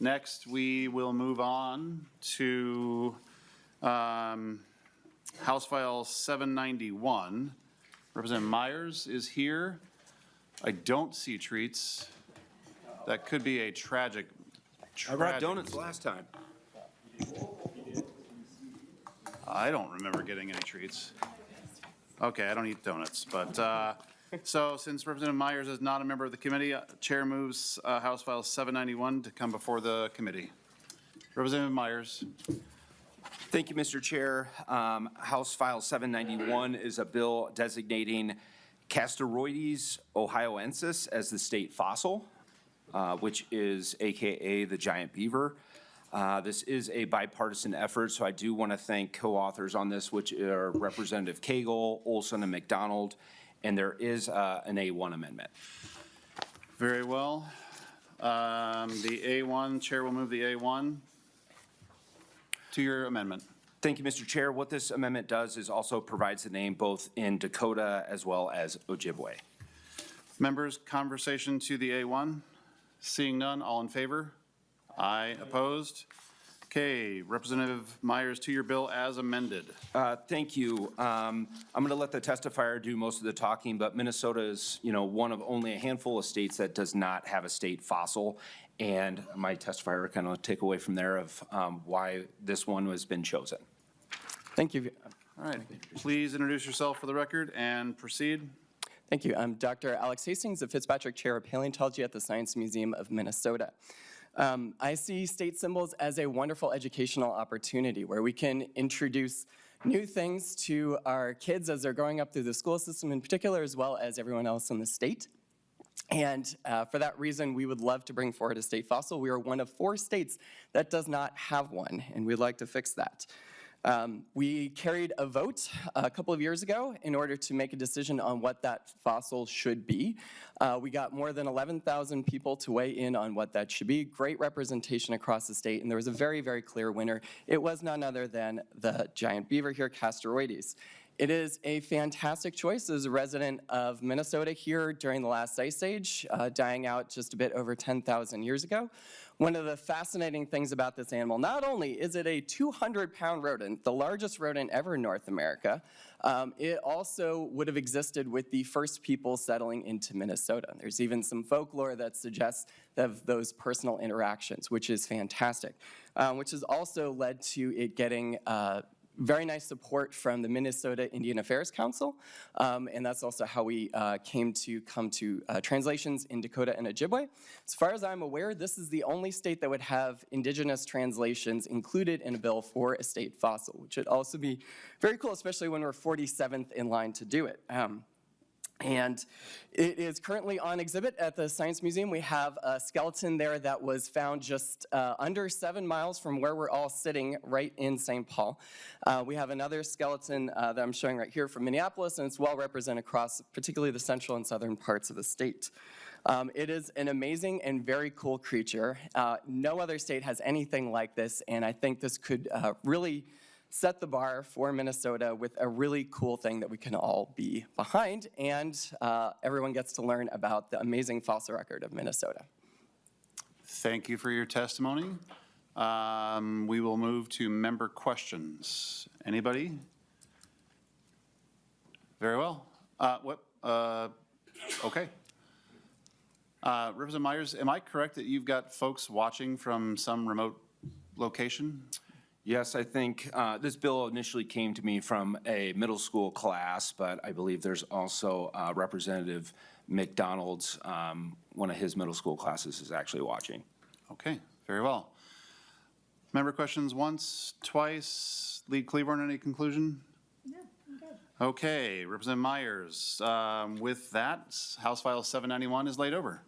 Next, we will move on to House File 791. Representative Myers is here. I don't see treats. That could be a tragic. I brought donuts last time. I don't remember getting any treats. Okay, I don't eat donuts, but so since Representative Myers is not a member of the committee, Chair moves House File 791 to come before the committee. Representative Myers. Thank you, Mr. Chair. House File 791 is a bill designating Castoroides ohioensis as the state fossil, which is AKA the giant beaver. This is a bipartisan effort, so I do want to thank co-authors on this, which are Representative Cagle, Olson, and McDonald, and there is an A1 amendment. Very well. The A1, Chair will move the A1 to your amendment. Thank you, Mr. Chair. What this amendment does is also provides the name both in Dakota as well as Ojibwe. Members, conversation to the A1. Seeing none, all in favor? Aye. Opposed? Okay, Representative Myers, to your bill as amended. Thank you. I'm going to let the testifier do most of the talking, but Minnesota is, one of only a handful of states that does not have a state fossil. And my testifier kind of take away from there of why this one has been chosen. Thank you. All right, please introduce yourself for the record and proceed. Thank you. I'm Dr. Alex Hastings, the Fitzpatrick Chair of Paleontology at the Science Museum of Minnesota. I see state symbols as a wonderful educational opportunity where we can introduce new things to our kids as they're growing up through the school system in particular, as well as everyone else in the state. And for that reason, we would love to bring forward a state fossil. We are one of 4 states that does not have one, and we'd like to fix that. We carried a vote a couple of years ago in order to make a decision on what that fossil should be. We got more than 11,000 people to weigh in on what that should be. Great representation across the state, and there was a very, very clear winner. It was none other than the giant beaver here, Castoroides. It is a fantastic choice as a resident of Minnesota here during the last ice age, dying out just a bit over 10,000 years ago. One of the fascinating things about this animal, not only is it a 200-pound rodent, the largest rodent ever in North America, it also would have existed with the first people settling into Minnesota. There's even some folklore that suggests of those personal interactions, which is fantastic, which has also led to it getting very nice support from the Minnesota Indian Affairs Council, and that's also how we come to translations in Dakota and Ojibwe. As far as I'm aware, this is the only state that would have indigenous translations included in a bill for a state fossil, which would also be very cool, especially when we're 47th in line to do it. And it is currently on exhibit at the Science Museum. We have a skeleton there that was found just under 7 miles from where we're all sitting, right in St. Paul. We have another skeleton that I'm showing right here from Minneapolis, and it's well represented across particularly the central and southern parts of the state. It is an amazing and very cool creature. No other state has anything like this, and I think this could really set the bar for Minnesota with a really cool thing that we can all be behind, and everyone gets to learn about the amazing fossil record of Minnesota. Thank you for your testimony. We will move to member questions. Anybody? Very well. Okay. Representative Myers, am I correct that you've got folks watching from some remote location? Yes, I think this bill initially came to me from a middle school class, but I believe there's also Representative McDonald's, one of his middle school classes is actually watching. Okay, very well. Member questions once, twice. Lead Cleburne, any conclusion? No, I'm good. Okay, Representative Myers, with that, House File 791 is laid over.